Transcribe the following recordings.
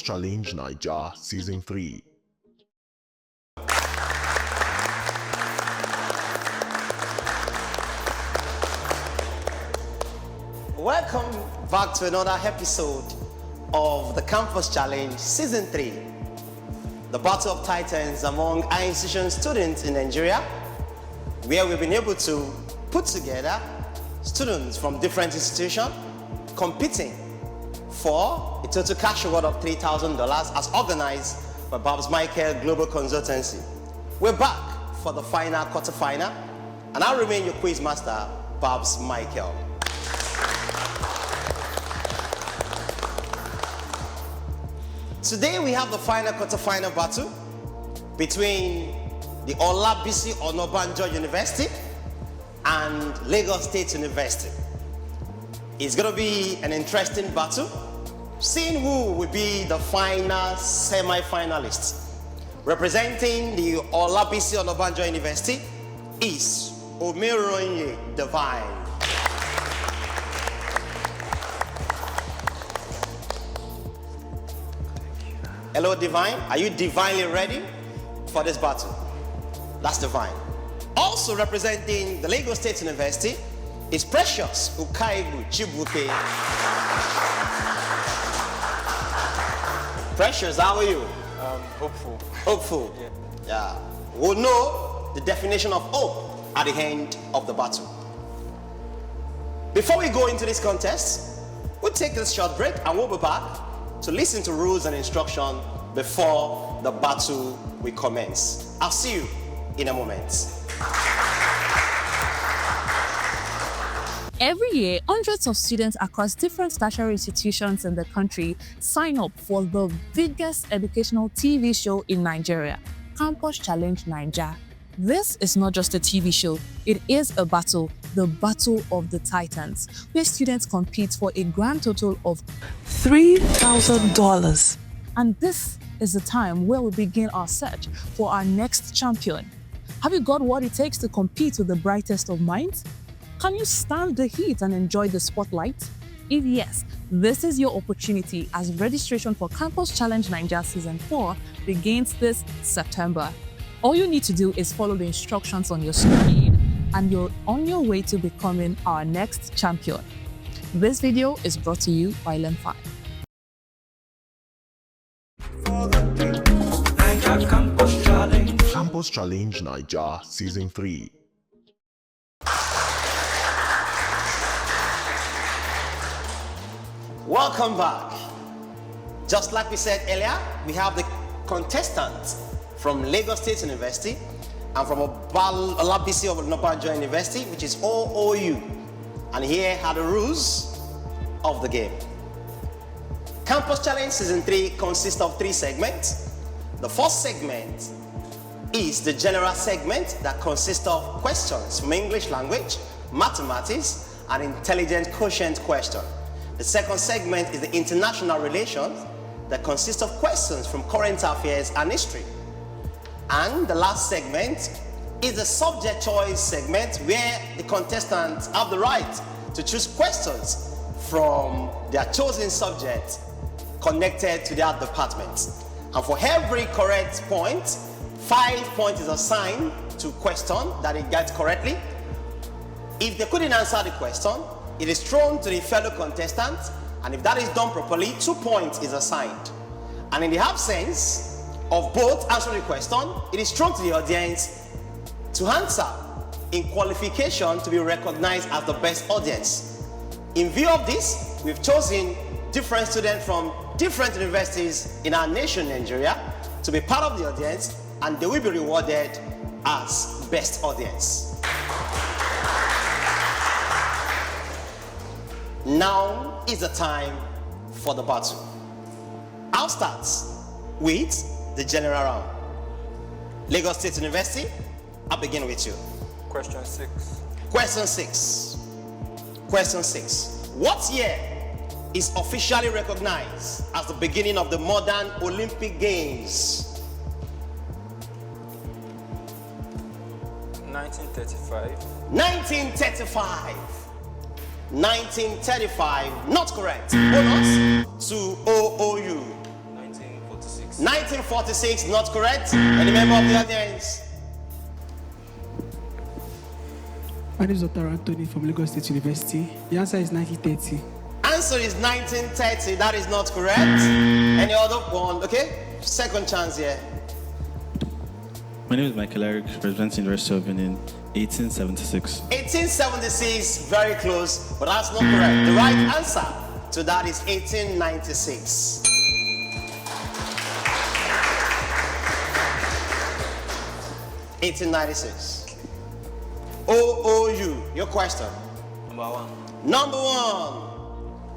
Challenge Niger Season 3. Welcome back to another episode of the Campus Challenge Season 3. The Battle of Titans among our institution students in Nigeria, where we've been able to put together students from different institutions competing for a total cash reward of $3,000 as organized by Babs Michael Global Consultancy. We're back for the final quarterfinal, and I'll remain your quiz master, Babs Michael. Today we have the final quarterfinal battle between the LASU Onabanjo University and Lagos State University. It's going to be an interesting battle, seeing who will be the final semi-finalists. Representing the LASU Onabanjo University is Omeronye Divine. Hello, Divine. Are you divinely ready for this battle? That's Divine. Also representing the Lagos State University is Precious Ukaigu Chibuke. Precious, how are you? Hopeful. Hopeful? Yeah. We'll know the definition of hope at the end of the battle. Before we go into this contest, we'll take this short break and we'll be back to listen to rules and instruction before the battle will commence. I'll see you in a moment. Every year, hundreds of students across different tertiary institutions in the country sign up for the biggest educational TV show in Nigeria, Campus Challenge Niger. This is not just a TV show, it is a battle, the Battle of the Titans, where students compete for a grand total of $3,000. And this is the time where we begin our search for our next champion. Have you got what it takes to compete with the brightest of minds? Can you stand the heat and enjoy the spotlight? If yes, this is your opportunity as registration for Campus Challenge Niger Season 4 begins this September. All you need to do is follow the instructions on your screen and you're on your way to becoming our next champion. This video is brought to you by Len5. Campus Challenge Niger Season 3. Welcome back. Just like we said earlier, we have the contestants from Lagos State University and from LASU Onabanjo University, which is OOU. And here are the rules of the game. Campus Challenge Season 3 consists of 3 segments. The first segment is the general segment that consists of questions from English language, mathematics, and intelligent quotient question. The second segment is the international relations that consists of questions from current affairs and history. And the last segment is the subject choice segment where the contestants have the right to choose questions from their chosen subject connected to their department. And for every correct point, 5 points is assigned to question that they get correctly. If they couldn't answer the question, it is thrown to the fellow contestant, and if that is done properly, 2 points is assigned. And in the absence of both answering the question, it is thrown to the audience to answer in qualification to be recognized as the best audience. In view of this, we've chosen different students from different universities in our nation, Nigeria, to be part of the audience, and they will be rewarded as best audience. Now is the time for the battle. I'll start with the general round. Lagos State University, I'll begin with you. Question 6. Question 6. Question 6. What year is officially recognized as the beginning of the modern Olympic Games? 1935. 1935. 1935, not correct. Bonus to OOU. 19 1946, not correct. Any member of the audience? My name is Dr. Anthony from Lagos State University. The answer is 1930. Answer is 1930. That is not correct. Any other one? Okay. Second chance here. My name is Michael Eric, representing the University of Benin, 1876. 1876, very close, but that's not correct. The right answer to that is 1896. (1896). OOU, your question. Number one.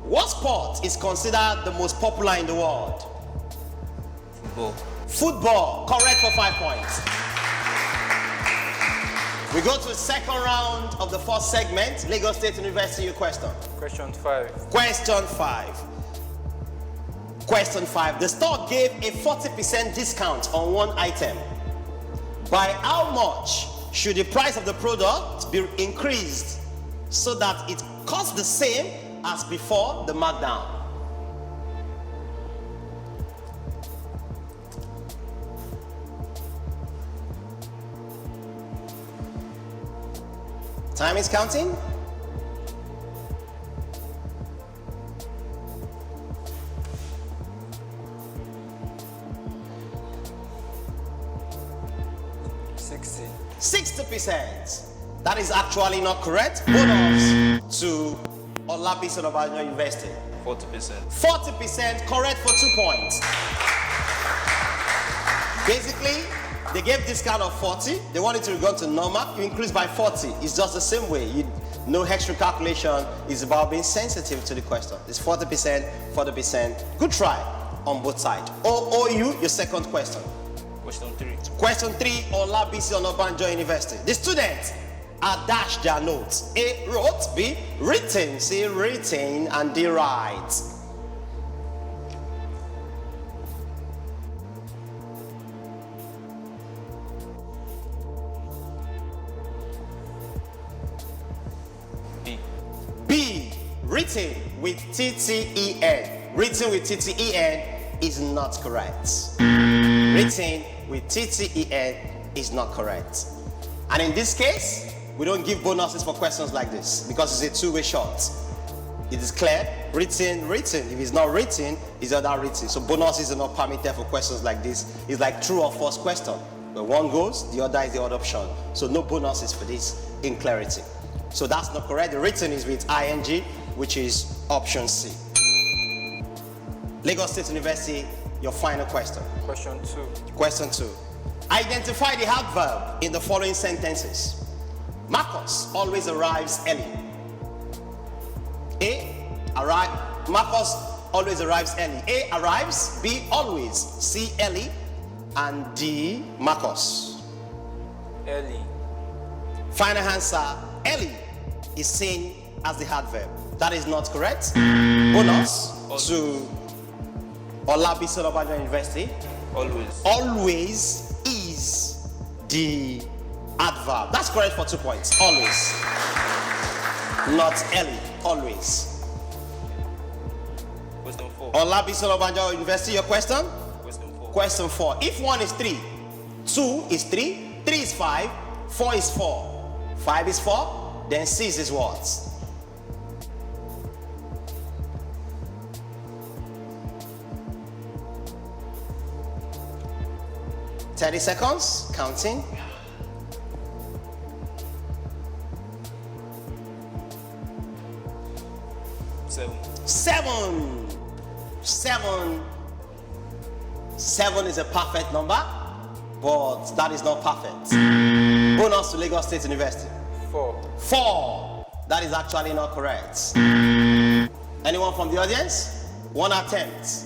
What sport is considered the most popular in the world? Football. Football, correct for 5 points. We go to the second round of the first segment. Lagos State University, your question. Question 5. Question 5. Question 5. The store gave a 40% discount on one item. By how much should the price of the product be increased so that it costs the same as before the markdown? Time is counting. %60. That is actually not correct. Bonus to Olabisi Onabanjo University. 40%. 40% correct for 2 points. Basically, they gave discount of 40. They wanted to go to normal. You increase by 40. It's just the same way. No extra calculation. It's about being sensitive to the question. It's 40%, 40%. Good try on both sides. OOU, your second question. Question 3. Question 3, Olabisi Onabanjo University. The students are dashed their notes. A, wrote. B, written. C, written. And D, write. B. B, written with TTEN. Written with TTEN is not correct. Written with TTEN is not correct. And in this case, we don't give bonuses for questions like this because it's a two-way shot. It is clear, written, written. If it's not written, it's not written. So bonuses are not permitted for questions like this. It's like true or false question. Where one goes, the other is the other option. So no bonuses for this in clarity. So that's not correct. The written is with ing, which is option C. Lagos State University, your final question. Question 2. Question 2. Identify the adverb in the following sentences. Marcus always arrives early. A, Marcus always arrives early. A, arrives. B, always. C, early. And D, Marcus. Early. Final answer, early is seen as the adverb. That is not correct. Bonus to Olabisi Onabanjo University. Always. Always is the adverb. That's correct for 2 points. Always. Not early. Always. Question 4. Olabisi Onabanjo University, your question? Question 4. Question 4. If 1 is 3, 2 is 3, 3 is 5, 4 is 4, 5 is 4, then 6 is what? $30 seconds, counting. 7. 7. 7. 7 is a perfect number, but that is not perfect. Bonus to Lagos State University. 4. 4. That is actually not correct. Anyone from the audience? One attempt.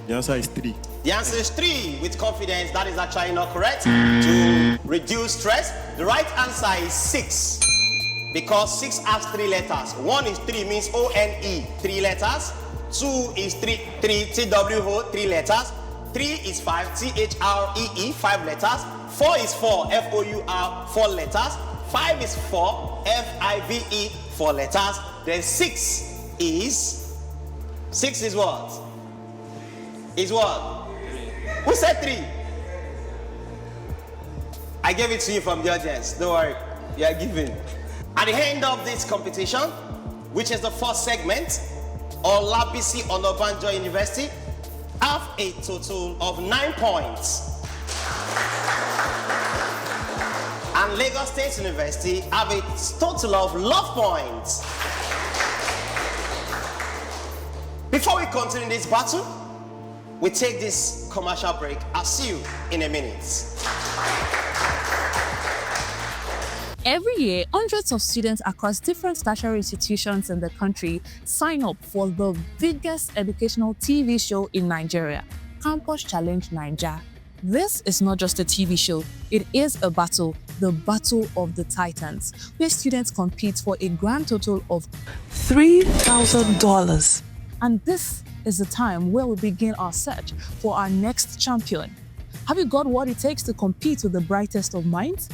The answer is 3. The answer is 3 with confidence. That is actually not correct. To reduce stress, the right answer is 6. Because 6 has 3 letters. 1 is 3 means O-N-E, 3 letters. 2 is 3 T-W-O, 3 letters. 3 is 5, T-H-R-E-E, 5 letters. 4 is 4, F-O-U-R, 4 letters. 5 is 4, F-I-V-E, 4 letters. Then 6 is what? Is what? Who said 3? I gave it to you from the audience. Don't worry. You are given. At the end of this competition, which is the first segment, Olabisi Onabanjo University have a total of 9 points. And Lagos State University have a total of love points. Before we continue this battle, we take this commercial break. I'll see you in a minute. Every year, hundreds of students across different tertiary institutions in the country sign up for the biggest educational TV show in Nigeria, Campus Challenge Naija. This is not just a TV show, it is a battle, the Battle of the Titans, where students compete for a grand total of $3,000. And this is the time where we begin our search for our next champion. Have you got what it takes to compete with the brightest of minds?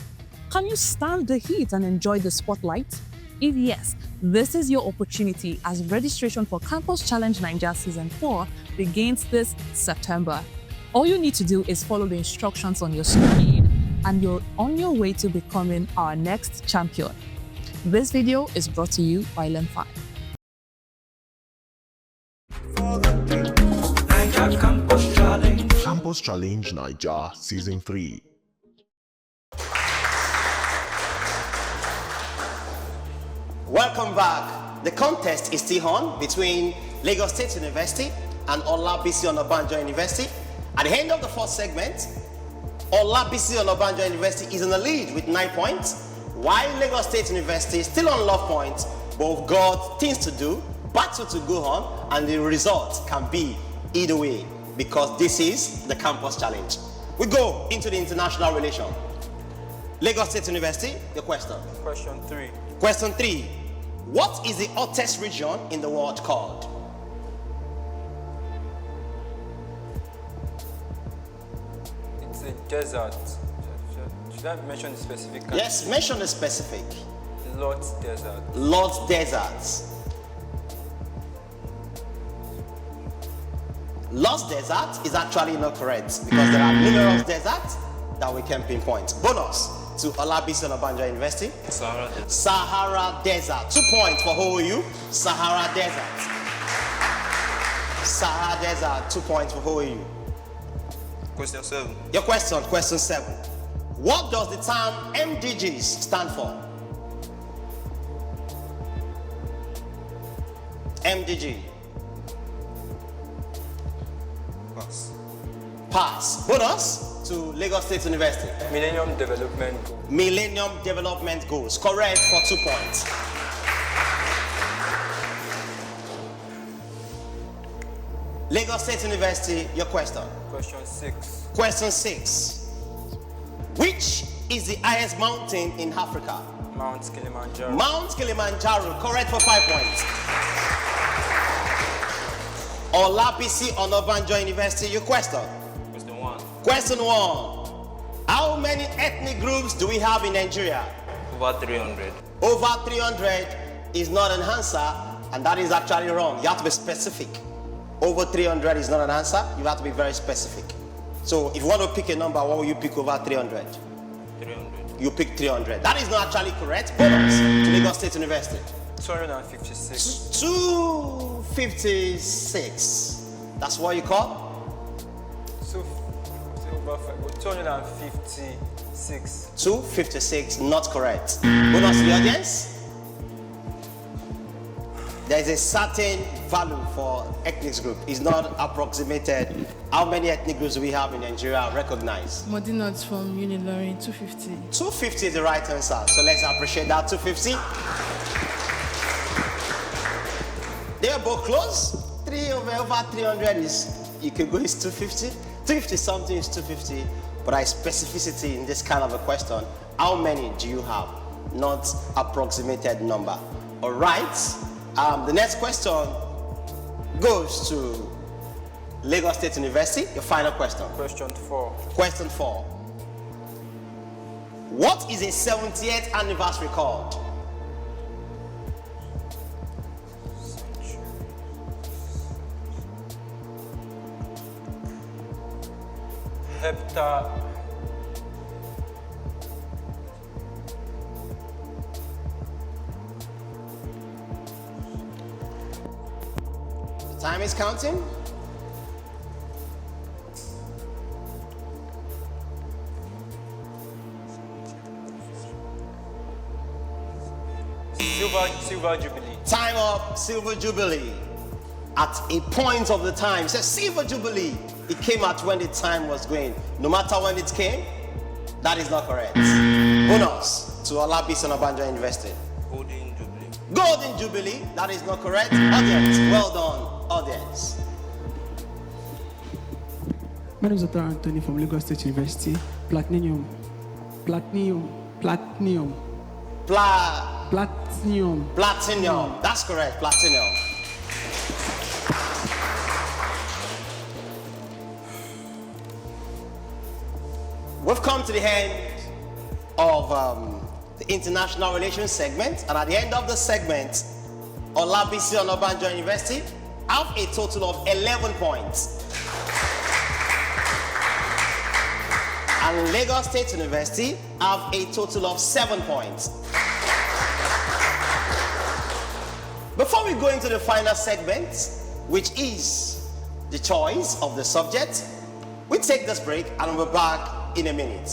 Can you stand the heat and enjoy the spotlight? If yes, this is your opportunity as registration for Campus Challenge Naija Season 4 begins this September. All you need to do is follow the instructions on your screen and you're on your way to becoming our next champion. This video is brought to you by Len5. Campus Challenge Naija Season 3. Welcome back. The contest is still on between Lagos State University and Olabisi Onabanjo University. At the end of the first segment, Olabisi Onabanjo University is in the lead with 9 points, while Lagos State University is still on love points, but we've got things to do, battle to go on, and the result can be either way because this is the Campus Challenge. We go into the international relation. Lagos State University, your question. Question 3. Question 3. What is the hottest region in the world called? It's a desert. Should I mention the specific country? Yes, mention the specific. Lord's Desert. Lord's Desert. Lord's Desert is actually not correct because there are numerous deserts that we can pinpoint. Bonus to Olabisi Onabanjo University. Sahara Desert. Sahara Desert. 2 points for OOU. Sahara Desert. Sahara Desert. 2 points for OOU. Question 7. Your question, question 7. What does the term MDGs stand for? MDG. Pass. Pass. Bonus to Lagos State University. Millennium Development Goal. Millennium Development Goals. Correct for 2 points. Lagos State University, your question. Question 6. Question 6. Which is the highest mountain in Africa? Mount Kilimanjaro. Mount Kilimanjaro. Correct for 5 points. Olabisi Onabanjo University, your question. Question 1. Question 1. How many ethnic groups do we have in Nigeria? Over 300. Over 300 is not an answer, and that is actually wrong. You have to be specific. Over 300 is not an answer. You have to be very specific. So if you want to pick a number, what will you pick over 300? 300. You pick 300. That is not actually correct. Bonus to Lagos State University. 256. 256. That's what you call? 256. 256, not correct. Bonus to the audience. There is a certain value for ethnic group. It's not approximated. How many ethnic groups do we have in Nigeria recognized? Modinot from Unilorin, 250. 250 is the right answer. So let's appreciate that 250. They are both close. Over 300 is, you can go, is 250. 250 something is 250. But I specificity in this kind of a question. How many do you have? Not approximated number. All right. The next question goes to Lagos State University. Your final question. Question 4. Question 4. What is a 70th anniversary called? Time is counting. Silver Jubilee. Time up, Silver Jubilee. At a point of the time, it says Silver Jubilee. It came at when the time was going. No matter when it came, that is not correct. Bonus to Olabisi Onabanjo University. Golden Jubilee. Golden Jubilee, that is not correct. Audience, well done, audience. My name is Dr. Anthony from Lagos State University. Platinum. Platinum. That's correct, platinum. We've come to the end of the international relations segment, and at the end of the segment, Olabisi Onabanjo University have a total of 11 points. And Lagos State University have a total of 7 points. Before we go into the final segment, which is the choice of the subject, we take this break and we're back in a minute.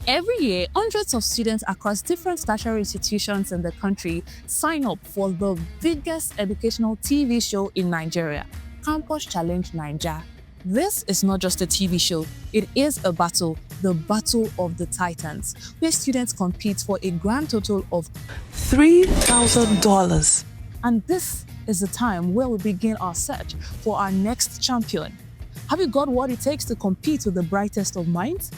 Every year, hundreds of students across different tertiary institutions in the country sign up for the biggest educational TV show in Nigeria, Campus Challenge Naija. This is not just a TV show, it is a battle, the Battle of the Titans, where students compete for a grand total of $3,000. And this is the time where we begin our search for our next champion. Have you got what it takes to compete with the brightest of minds?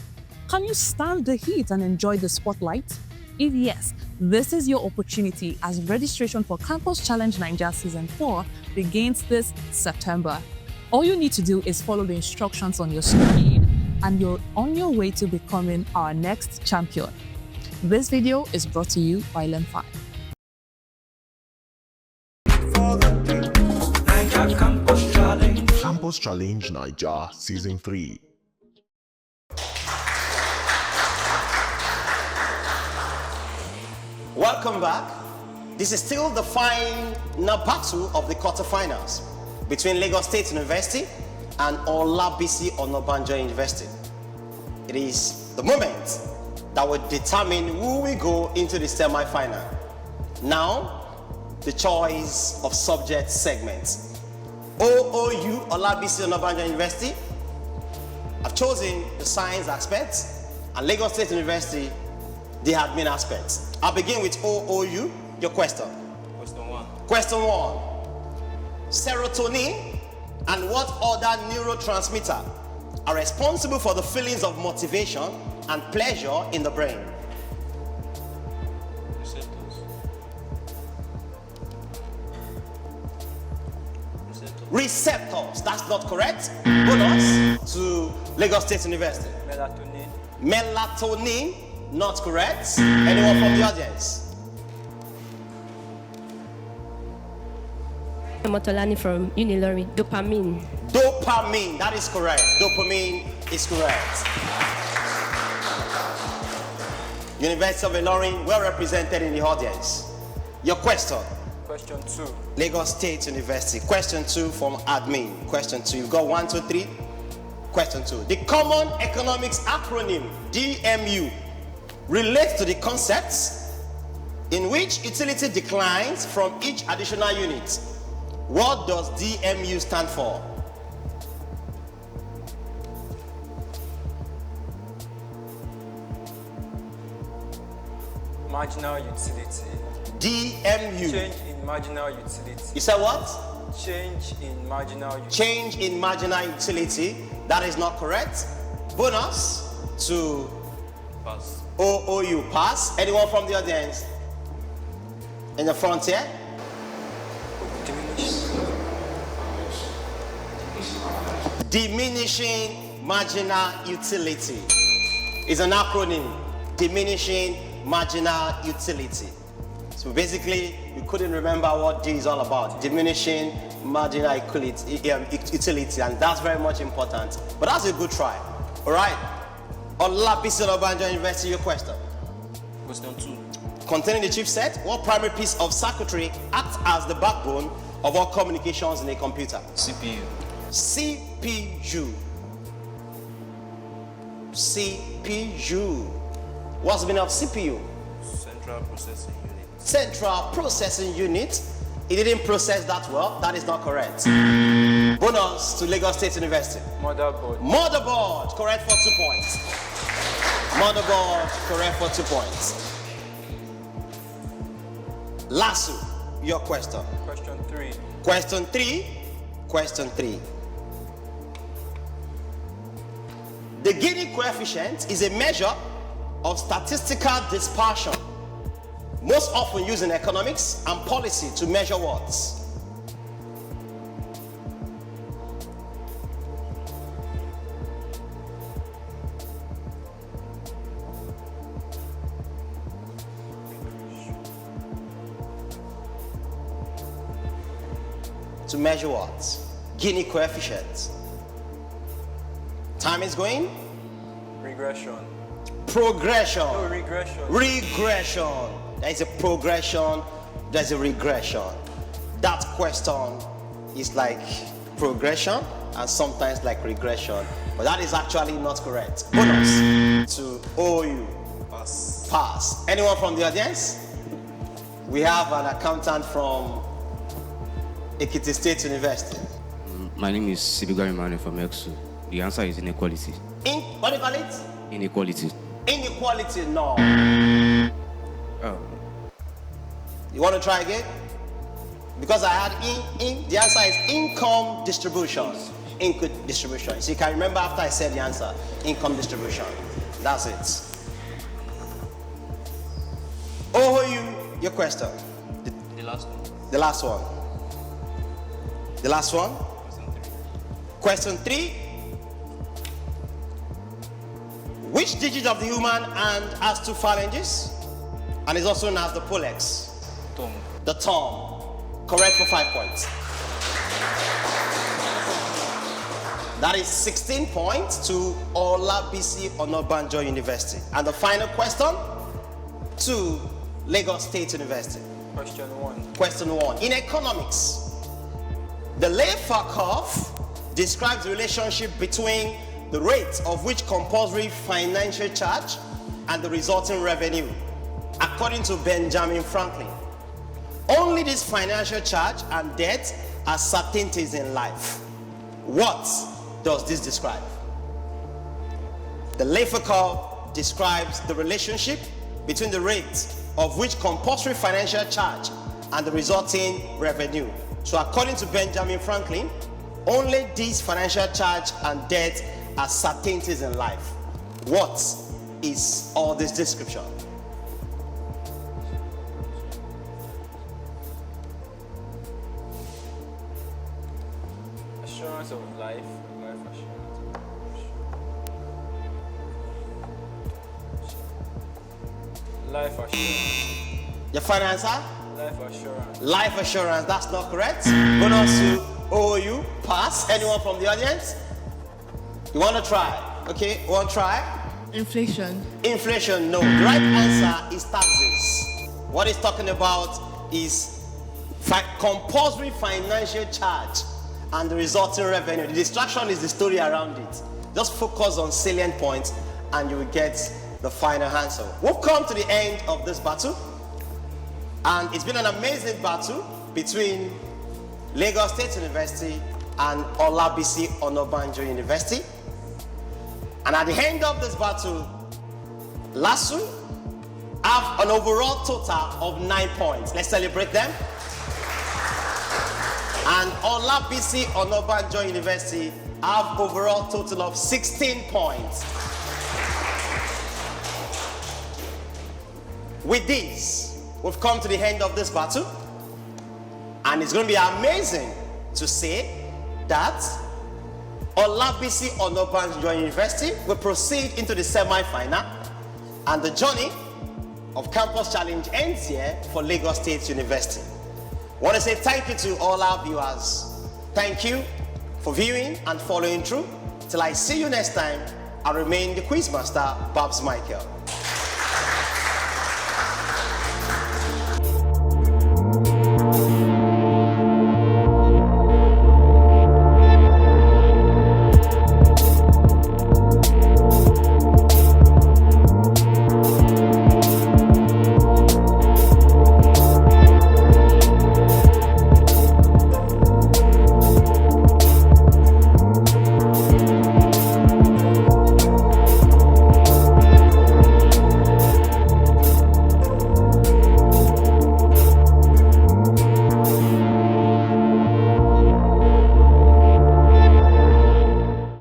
Can you stand the heat and enjoy the spotlight? If yes, this is your opportunity as registration for Campus Challenge Naija Season 4 begins this September. All you need to do is follow the instructions on your screen and you're on your way to becoming our next champion. This video is brought to you by Len5. Campus Challenge Naija Season 3. Welcome back. This is still the final battle of the quarterfinals between Lagos State University and Olabisi Onabanjo University. It is the moment that will determine who will go into the semi-final. Now, the choice of subject segments. OOU, Olabisi Onabanjo University, have chosen the science aspects, and Lagos State University, the admin aspects. I'll begin with OOU. Your question. Question 1. Question 1. Serotonin and what other neurotransmitter are responsible for the feelings of motivation and pleasure in the brain? Receptors. That's not correct. Bonus to Lagos State University. Melatonin. Not correct. Anyone from the audience? Motolani from Unilorin. Dopamine. Dopamine. That is correct. Dopamine is correct. University of Ilorin, well represented in the audience. Your question. Question 2. Lagos State University. Question 2 from admin. Question 2. You've got 1, 2, 3. Question 2. The Common Economics acronym, DMU, relates to the concepts in which utility declines from each additional unit. What does DMU stand for? Marginal utility. DMU. Change in marginal utility. You said what? Change in marginal utility. Change in marginal utility. That is not correct. Bonus to Pass. OOU. Pass. Anyone from the audience? In the front here? Diminishing marginal utility is an acronym. Diminishing marginal utility. So basically, you couldn't remember what D is all about. Diminishing marginal utility, and that's very much important. But that's a good try. All right. Olabisi Onabanjo University, your question. Question 2. Containing the chief set, what primary piece of circuitry acts as the backbone of all communications in a computer? CPU. CPU. CPU. What's the meaning of CPU? Central Processing Unit. Central Processing Unit. It didn't process that well. That is not correct. Bonus to Lagos State University. Motherboard. Motherboard, correct for 2 points. Motherboard, correct for 2 points. LASU, your question. Question 3. Question 3. Question 3. The Gini coefficient is a measure of statistical dispersion, most often used in economics and policy to measure what? To measure what? Gini coefficient. Time is going. Regression. Progression. No, regression. Regression. There is a progression, there's a regression. That question is like progression and sometimes like regression. But that is actually not correct. Bonus to OOU. Pass. Pass. Anyone from the audience? We have an accountant from Ekiti State University. My name is Sibigari Mane from EXU. The answer is inequality. What do you call it? Inequality. Inequality, no. Oh. You want to try again? Because I had the answer is income distribution. Income distribution. So you can remember after I said the answer, income distribution. That's it. OOU, your question. The last one. The last one. The last one. Question 3. Which digit of the human hand has 2 phalanges and is also known as the pollex? Thumb. The thumb. Correct for 5 points. That is 16 points to Olabisi Onabanjo University. And the final question to Lagos State University. Question 1. Question 1. In economics, the Laffer curve describes the relationship between the rate of which compulsory financial charge and the resulting revenue, according to Benjamin Franklin. Only this financial charge and debt are certainties in life. What does this describe? The Laffer curve describes the relationship between the rate of which compulsory financial charge and the resulting revenue. So according to Benjamin Franklin, only these financial charge and debt are certainties in life. What is all this description? Assurance of life. Life assurance. Life assurance. Your final answer? Life assurance. Life assurance, that's not correct. Bonus to OOU, pass. Anyone from the audience? You want to try? Okay, one try. Inflation. Inflation, no. The right answer is taxes. What it's talking about is compulsory financial charge and the resulting revenue. The distraction is the story around it. Just focus on salient points and you will get the final answer. We've come to the end of this battle. And it's been an amazing battle between Lagos State University and Olabisi Onabanjo University. And at the end of this battle, LASU have an overall total of 9 points. Let's celebrate them. And Olabisi Onabanjo University have overall total of 16 points. With this, we've come to the end of this battle, and it's going to be amazing to say that Olabisi Onabanjo University will proceed into the semi-final, and the journey of Campus Challenge ends here for Lagos State University. I want to say thank you to all our viewers. Thank you for viewing and following through. Till I see you next time, I remain the Quizmaster, Babs Michael.